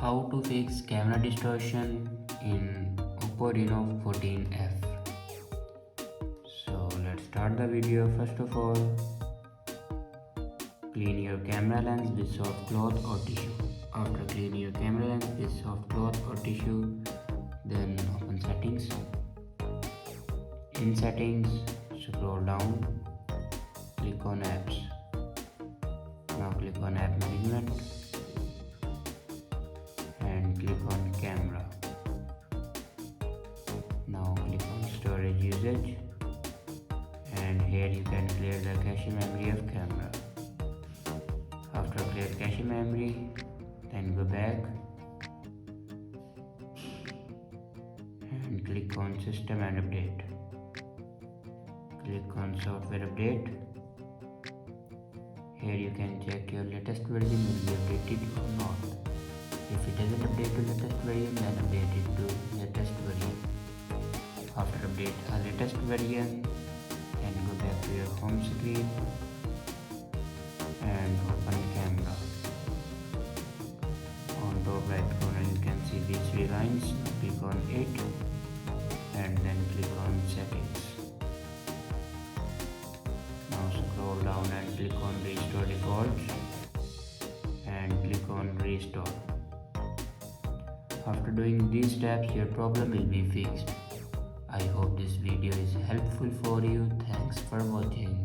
How to fix camera distortion in Oppo Reno 14f. So let's start the video. First of all, clean your camera lens with soft cloth or tissue. After cleaning your camera lens with soft cloth or tissue, then open settings. In settings, scroll down, click on apps. Now click on app management and click on camera. Now click on storage usage, and here you can clear the cache memory of camera. After clear cache memory, then go back and click on system and update. Click on software update. Here you can check your latest version will be updated or not. If it doesn't update to latest version, then update it to latest version. After update a latest version, then go back to your home screen and open camera. On top right corner you can see these three lines. Click on it and then click on settings. Now scroll down and click on restore defaults and click on restore. After doing these steps, your problem will be fixed. I hope this video is helpful for you. Thanks for watching.